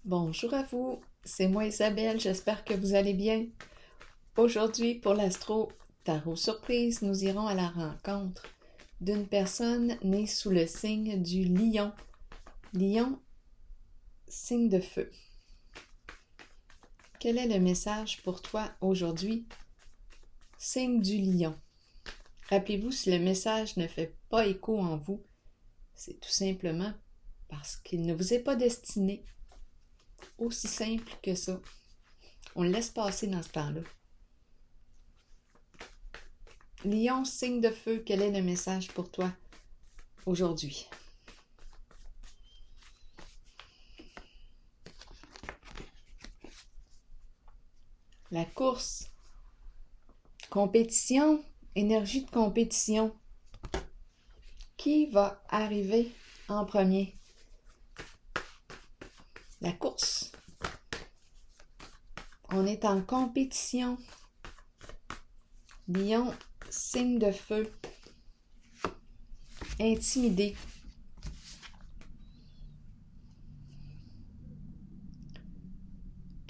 Bonjour à vous, c'est moi Isabelle, j'espère que vous allez bien. Aujourd'hui, pour l'Astro Tarot Surprise, nous irons à la rencontre d'une personne née sous le signe du Lion. Lion, signe de feu. Quel est le message pour toi aujourd'hui? Signe du Lion. Rappelez-vous, si le message ne fait pas écho en vous, c'est tout simplement parce qu'il ne vous est pas destiné. Aussi simple que ça. On le laisse passer dans ce temps-là. Lion, signe de feu, quel est le message pour toi aujourd'hui? La course, compétition, énergie de compétition. Qui va arriver en premier? La course. On est en compétition. Lion, signe de feu. Intimidé.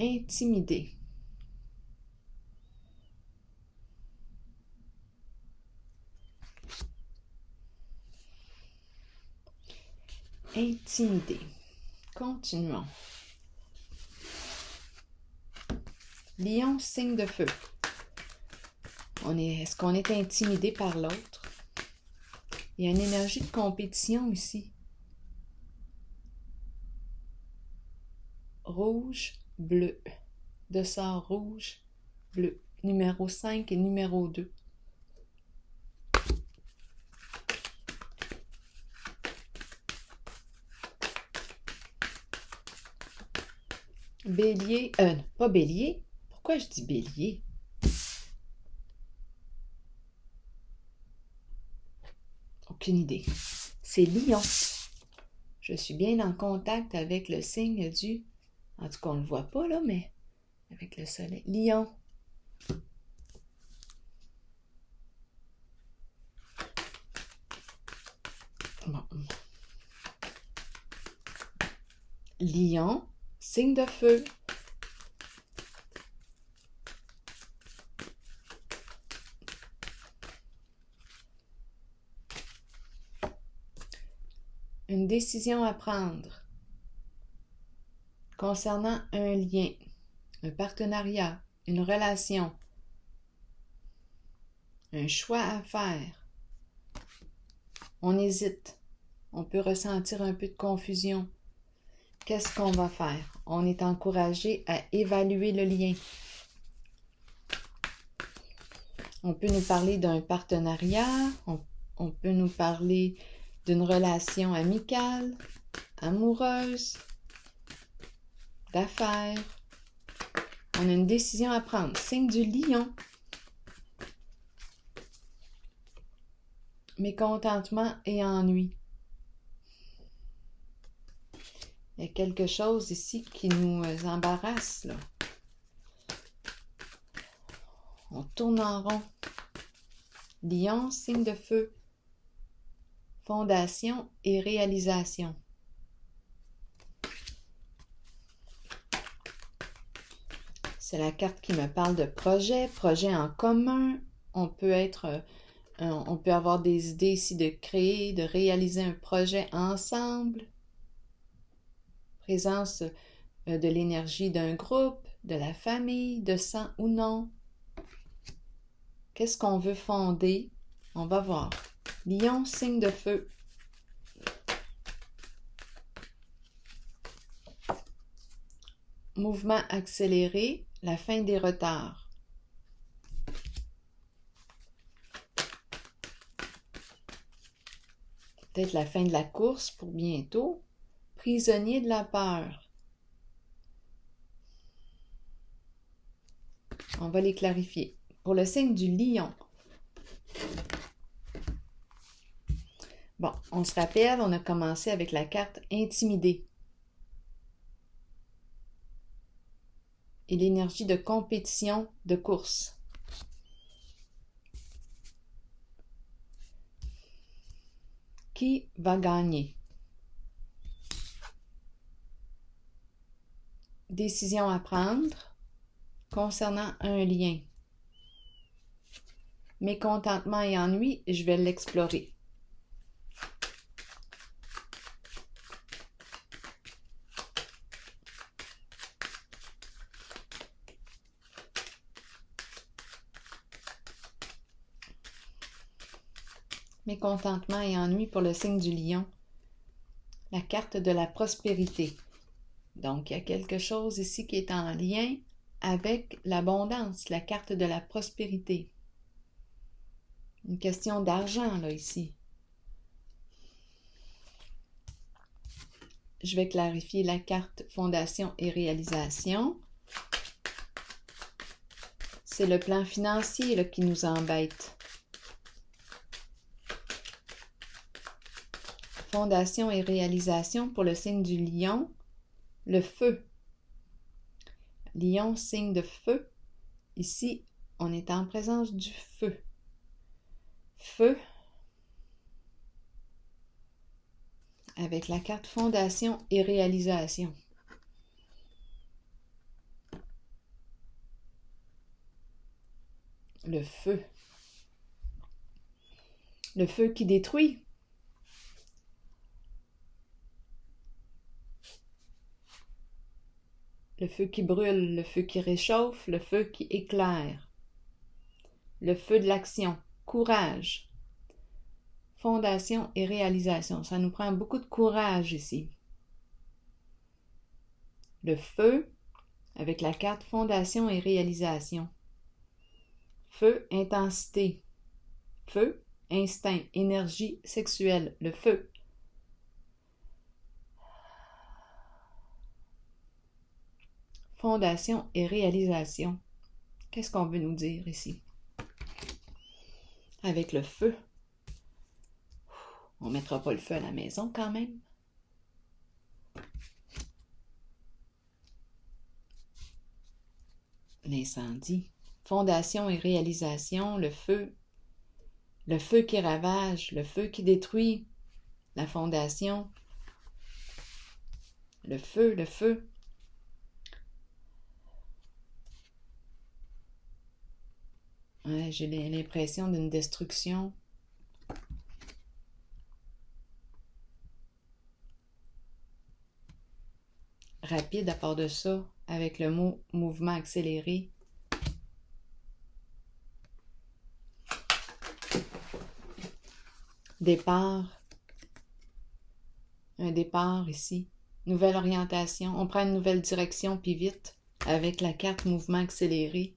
Intimidé. Intimidé. Continuons. Lion, signe de feu. Est-ce qu'on est intimidé par l'autre? Il y a une énergie de compétition ici. Rouge, bleu. De sort rouge, bleu. Numéro 5 et numéro 2. Bélier, pas bélier. Pourquoi je dis bélier? Aucune idée. C'est Lion. Je suis bien en contact avec le signe du... En tout cas, on ne le voit pas là, mais avec le soleil. Lion. Bon. Lion, signe de feu. Une décision à prendre concernant un lien, un partenariat, une relation, un choix à faire. On hésite. On peut ressentir un peu de confusion. Qu'est-ce qu'on va faire? On est encouragé à évaluer le lien. On peut nous parler d'un partenariat, on peut nous parler d'une relation amicale, amoureuse, d'affaires. On a une décision à prendre. Signe du Lion. Mécontentement et ennui. Il y a quelque chose ici qui nous embarrasse, là. On tourne en rond. Lion, signe de feu. Fondation et réalisation. C'est la carte qui me parle de projet en commun. On peut avoir des idées ici de créer, de réaliser un projet ensemble. Présence de l'énergie d'un groupe, de la famille, de sang ou non. Qu'est-ce qu'on veut fonder? On va voir. Lion, signe de feu. Mouvement accéléré, la fin des retards. Peut-être la fin de la course pour bientôt. Prisonnier de la peur. On va les clarifier. Pour le signe du Lion. Bon, on se rappelle, on a commencé avec la carte intimidée. Et l'énergie de compétition, de course. Qui va gagner? décision à prendre concernant un lien. Mécontentement et ennui, je vais l'explorer. Mécontentement et ennui pour le signe du lion. La carte de la prospérité. Donc, il y a quelque chose ici qui est en lien avec l'abondance, la carte de la prospérité. Une question d'argent, là, ici. Je vais clarifier la carte fondation et réalisation. C'est le plan financier là, qui nous embête. Fondation et réalisation pour le signe du lion, le feu. Lion, signe de feu. Ici, on est en présence du feu. Feu, avec la carte fondation et réalisation. Le feu. Le feu qui détruit. Le feu qui brûle, le feu qui réchauffe, le feu qui éclaire. Le feu de l'action, courage. Fondation et réalisation, ça nous prend beaucoup de courage ici. Le feu, avec la carte fondation et réalisation. Feu, intensité. Feu, instinct, énergie sexuelle, le feu. Fondation et réalisation. Qu'est-ce qu'on veut nous dire ici? Avec le feu. On ne mettra pas le feu à la maison quand même. L'incendie. Fondation et réalisation, le feu. Le feu qui ravage, le feu qui détruit. La fondation. Le feu, le feu. Ouais, j'ai l'impression d'une destruction. Rapide à part de ça, avec le mot mouvement accéléré. Départ. Un départ ici. Nouvelle orientation. On prend une nouvelle direction puis vite avec la carte mouvement accéléré.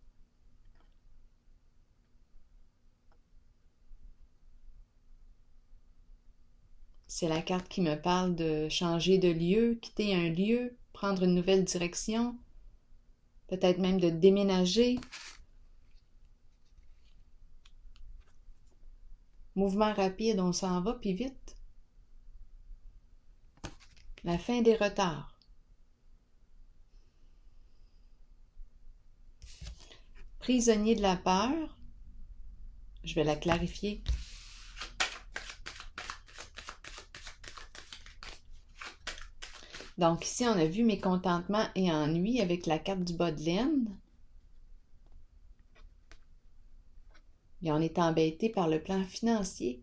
C'est la carte qui me parle de changer de lieu, quitter un lieu, prendre une nouvelle direction, peut-être même de déménager. Mouvement rapide, on s'en va, puis vite. La fin des retards. Prisonnier de la peur. Je vais la clarifier. Donc ici, on a vu mécontentement et ennui avec la carte du bas de laine. Et on est embêté par le plan financier.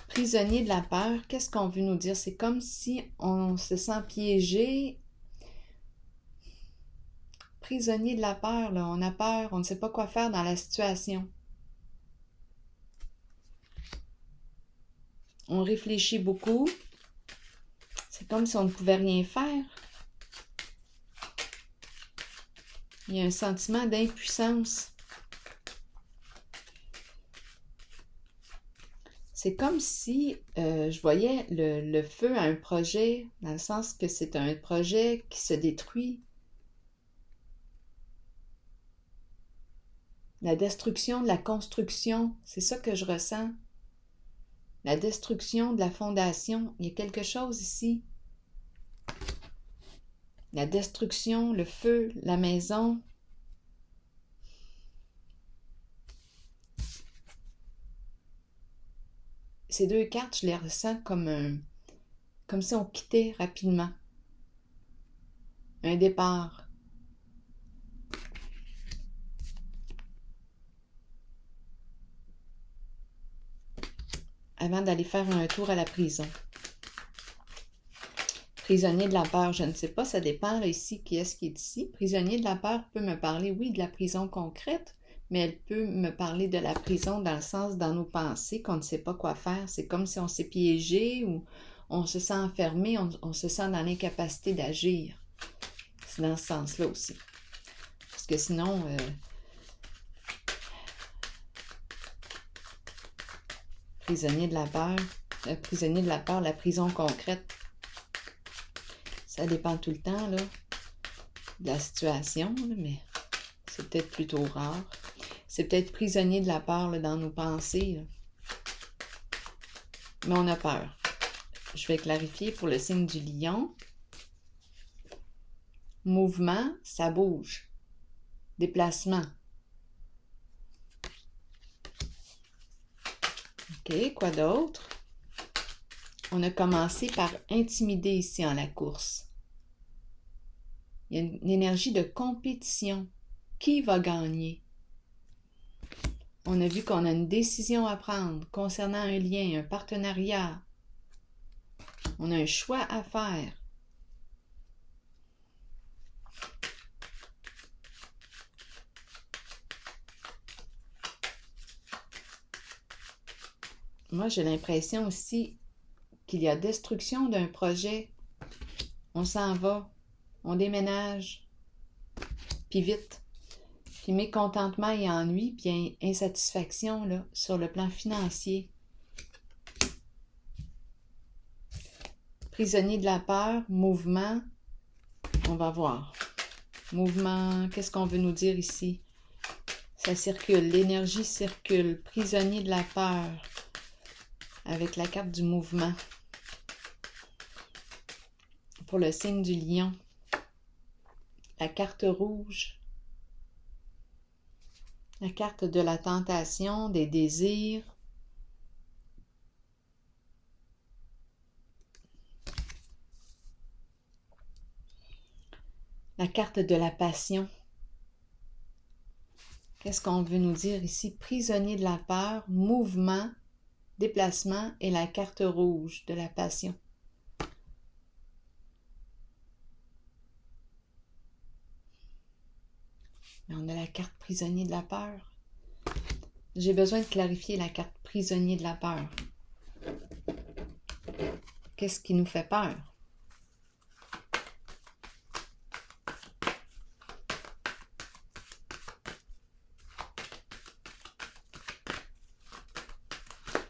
Prisonnier de la peur, qu'est-ce qu'on veut nous dire? C'est comme si on se sent piégé. Prisonnier de la peur, là, on a peur, on ne sait pas quoi faire dans la situation. On réfléchit beaucoup. C'est comme si on ne pouvait rien faire. Il y a un sentiment d'impuissance. C'est comme si je voyais le feu à un projet, dans le sens que c'est un projet qui se détruit. La destruction de la construction, c'est ça que je ressens. La destruction de la fondation, il y a quelque chose ici. La destruction, le feu, la maison. ces deux cartes, je les ressens comme si on quittait rapidement. Un départ. Avant d'aller faire un tour à la prison. Prisonnier de la peur, je ne sais pas, ça dépend là, ici, qui est-ce qui est ici. Prisonnier de la peur peut me parler, oui, de la prison concrète, mais elle peut me parler de la prison dans le sens dans nos pensées, qu'on ne sait pas quoi faire. C'est comme si on s'est piégé ou on se sent enfermé, on se sent dans l'incapacité d'agir. C'est dans ce sens-là aussi. Parce que sinon, prisonnier de la peur, la prison concrète, ça dépend tout le temps là, de la situation, là, mais c'est peut-être plutôt rare. C'est peut-être prisonnier de la peur là, dans nos pensées. Là. Mais on a peur. Je vais clarifier pour le signe du lion. Mouvement, ça bouge. Déplacement. OK, quoi d'autre? On a commencé par intimider ici en la course. Il y a une énergie de compétition. Qui va gagner? On a vu qu'on a une décision à prendre concernant un lien, un partenariat. On a un choix à faire. Moi, j'ai l'impression aussi qu'il y a destruction d'un projet. On s'en va, on déménage, puis vite. Puis mécontentement et ennui, puis insatisfaction là, sur le plan financier. Prisonnier de la peur, mouvement, on va voir. Mouvement, qu'est-ce qu'on veut nous dire ici? Ça circule, l'énergie circule. Prisonnier de la peur, avec la carte du mouvement. Pour le signe du lion, la carte rouge. La carte de la tentation, des désirs. La carte de la passion. Qu'est-ce qu'on veut nous dire ici? Prisonnier de la peur, mouvement, déplacement et la carte rouge de la passion. On a la carte prisonnier de la peur. J'ai besoin de clarifier la carte prisonnier de la peur. Qu'est-ce qui nous fait peur?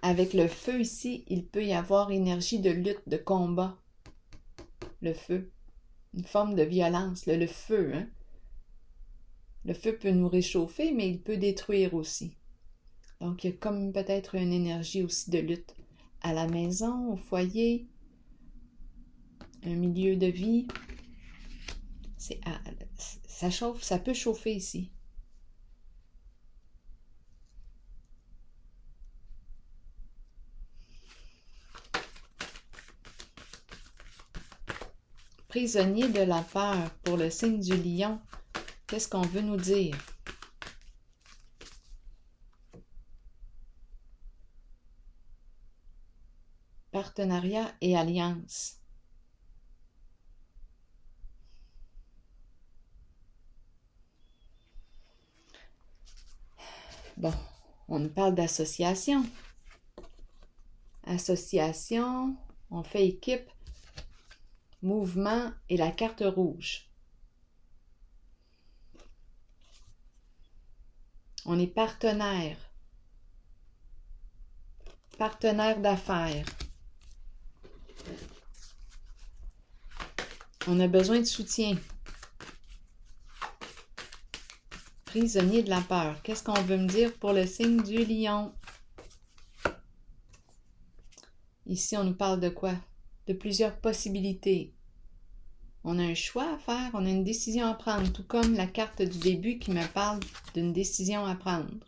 Avec le feu ici, il peut y avoir énergie de lutte, de combat. Le feu. Une forme de violence. Le feu, hein? Le feu peut nous réchauffer, mais il peut détruire aussi. Donc, il y a comme peut-être une énergie aussi de lutte à la maison, au foyer, un milieu de vie. Ça chauffe, ça peut chauffer ici. Prisonnier de la peur pour le signe du lion. Qu'est-ce qu'on veut nous dire? Partenariat et alliance. Bon, on nous parle d'association. Association, on fait équipe, mouvement et la carte rouge. On est partenaire. Partenaire d'affaires. On a besoin de soutien. Prisonnier de la peur. Qu'est-ce qu'on veut me dire pour le signe du lion? Ici, on nous parle de quoi? De plusieurs possibilités. On a un choix à faire, on a une décision à prendre, tout comme la carte du début qui me parle d'une décision à prendre.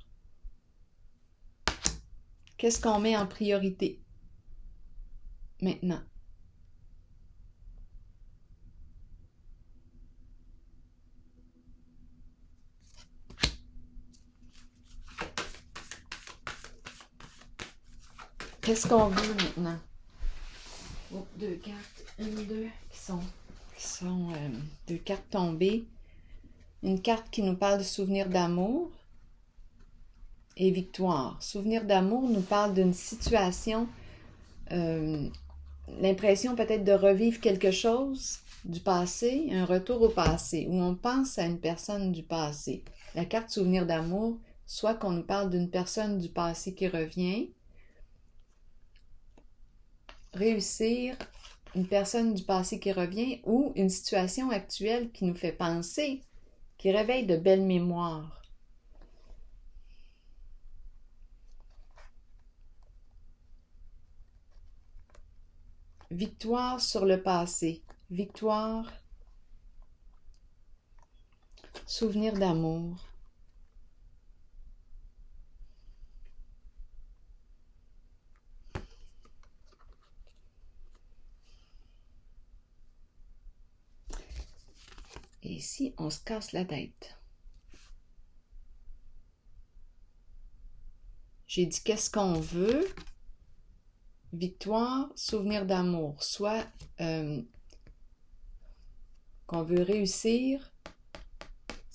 Qu'est-ce qu'on met en priorité? maintenant. Qu'est-ce qu'on veut maintenant? Oh, deux cartes, une, deux, qui sont deux cartes tombées. Une carte qui nous parle de souvenir d'amour et victoire. Souvenir d'amour nous parle d'une situation, l'impression peut-être de revivre quelque chose du passé, un retour au passé, où on pense à une personne du passé. La carte souvenir d'amour, soit qu'on nous parle d'une personne du passé qui revient, réussir, une personne du passé qui revient, ou une situation actuelle qui nous fait penser, qui réveille de belles mémoires. Victoire sur le passé. Victoire. Souvenir d'amour. Et ici, on se casse la tête. J'ai dit qu'est-ce qu'on veut. Victoire, souvenir d'amour. Soit qu'on veut réussir,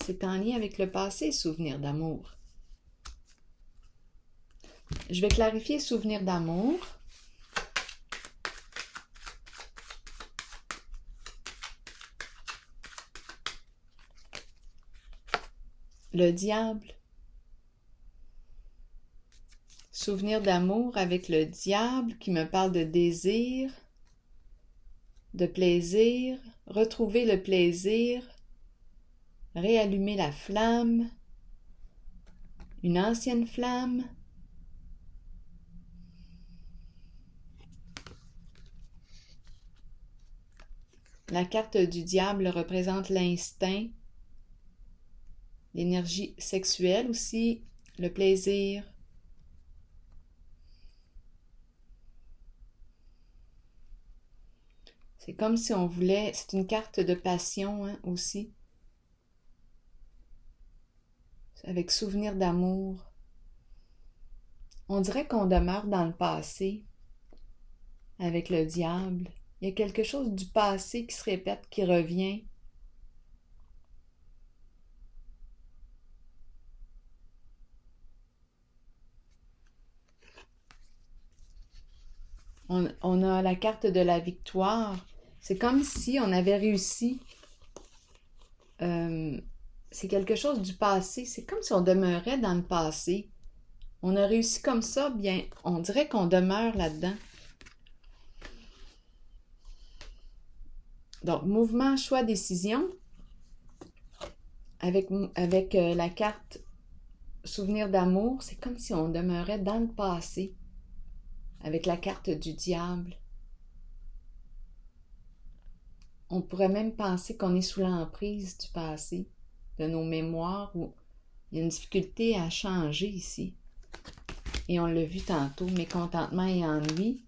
c'est en lien avec le passé, souvenir d'amour. Je vais clarifier souvenir d'amour. Le diable. Souvenir d'amour avec le diable qui me parle de désir, de plaisir, retrouver le plaisir, réallumer la flamme, une ancienne flamme. La carte du diable représente l'instinct, l'énergie sexuelle aussi, le plaisir. C'est comme si on voulait, c'est une carte de passion hein, aussi, avec souvenir d'amour. On dirait qu'on demeure dans le passé avec le diable. Il y a quelque chose du passé qui se répète, qui revient. On a la carte de la victoire. C'est comme si on avait réussi. C'est quelque chose du passé. C'est comme si on demeurait dans le passé. On a réussi comme ça, bien, on dirait qu'on demeure là-dedans. Donc, mouvement, choix, décision. Avec la carte souvenir d'amour, c'est comme si on demeurait dans le passé. Avec la carte du diable. On pourrait même penser qu'on est sous l'emprise du passé, de nos mémoires, où il y a une difficulté à changer ici. Et on l'a vu tantôt, mécontentement et ennui.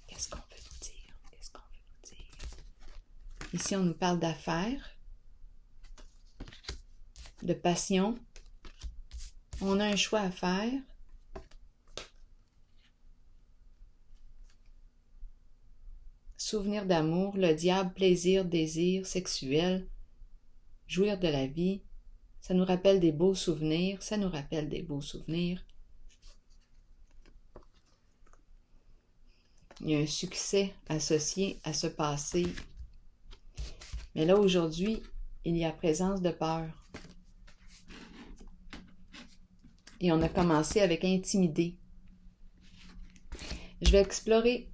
Qu'est-ce qu'on veut nous dire? Qu'est-ce qu'on veut nous dire? Ici, on nous parle d'affaires, de passion. On a un choix à faire. Souvenir d'amour, le diable, plaisir, désir, sexuel, jouir de la vie. Ça nous rappelle des beaux souvenirs, ça nous rappelle des beaux souvenirs. Il y a un succès associé à ce passé. Mais là, aujourd'hui, il y a présence de peur. Et on a commencé avec intimider. Je vais explorer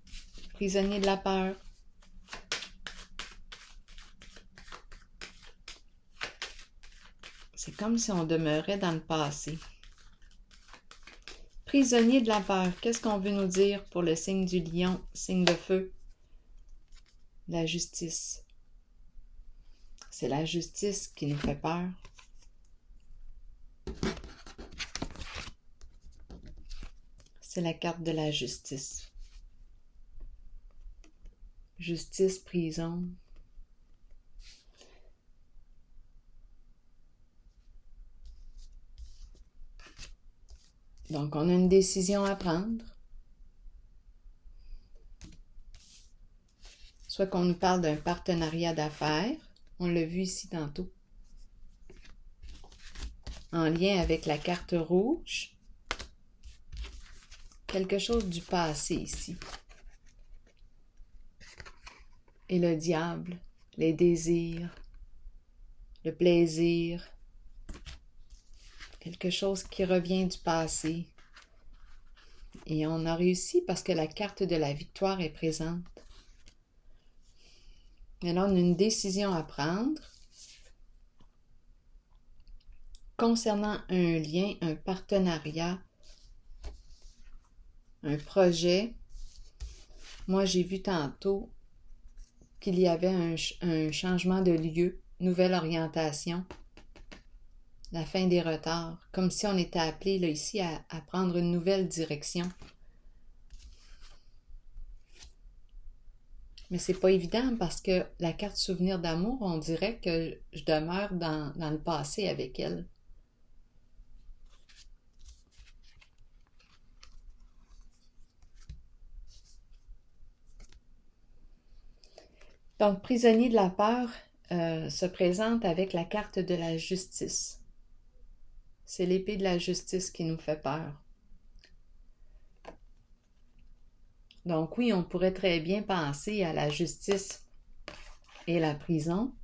prisonnier de la peur. C'est comme si on demeurait dans le passé. Prisonnier de la peur, qu'est-ce qu'on veut nous dire pour le signe du lion, signe de feu? La justice. C'est la justice qui nous fait peur. c'est la carte de la justice. Justice, prison. Donc, on a une décision à prendre. Soit qu'on nous parle d'un partenariat d'affaires, on l'a vu ici tantôt, en lien avec la carte rouge, quelque chose du passé ici. Et le diable, les désirs, le plaisir, quelque chose qui revient du passé. Et on a réussi parce que la carte de la victoire est présente. Mais là, on a une décision à prendre concernant un lien, un partenariat, un projet. Moi, j'ai vu tantôt qu'il y avait un changement de lieu, nouvelle orientation, la fin des retards, comme si on était appelé là, ici à prendre une nouvelle direction. Mais c'est pas évident parce que la carte souvenir d'amour, on dirait que je demeure dans le passé avec elle. Donc, prisonnier de la peur se présente avec la carte de la justice. C'est l'épée de la justice qui nous fait peur. Donc oui, on pourrait très bien penser à la justice et la prison.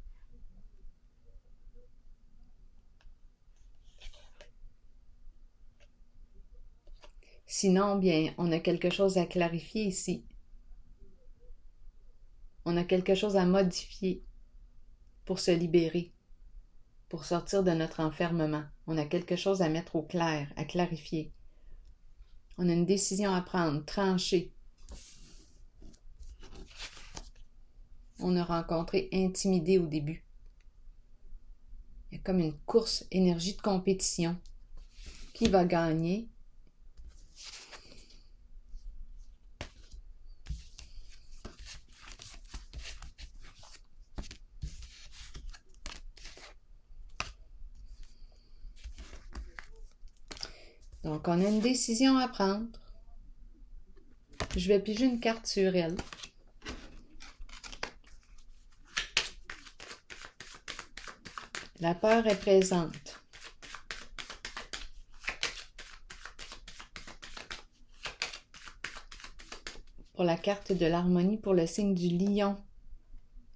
Sinon, bien, on a quelque chose à clarifier ici. On a quelque chose à modifier pour se libérer, pour sortir de notre enfermement. On a quelque chose à mettre au clair, à clarifier. On a une décision à prendre, trancher. On a rencontré intimidé au début. Il y a comme une course, énergie de compétition. Qui va gagner? Donc, on a une décision à prendre. Je vais piger une carte sur elle. La peur est présente. Pour la carte de l'harmonie, pour le signe du lion,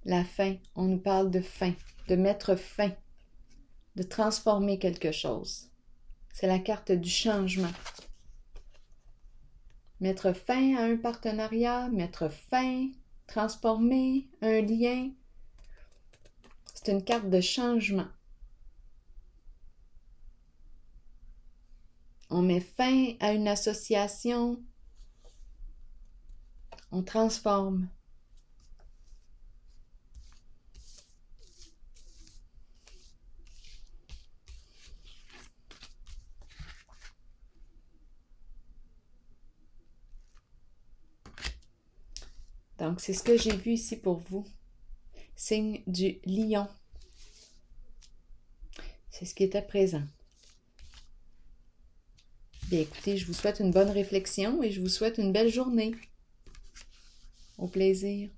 la fin, on nous parle de fin, de mettre fin, de transformer quelque chose. C'est la carte du changement. Mettre fin à un partenariat, mettre fin, transformer un lien. C'est une carte de changement. On met fin à une association. On transforme. Donc, c'est ce que j'ai vu ici pour vous. Signe du lion. C'est ce qui était présent. Bien, écoutez, je vous souhaite une bonne réflexion et je vous souhaite une belle journée. Au plaisir.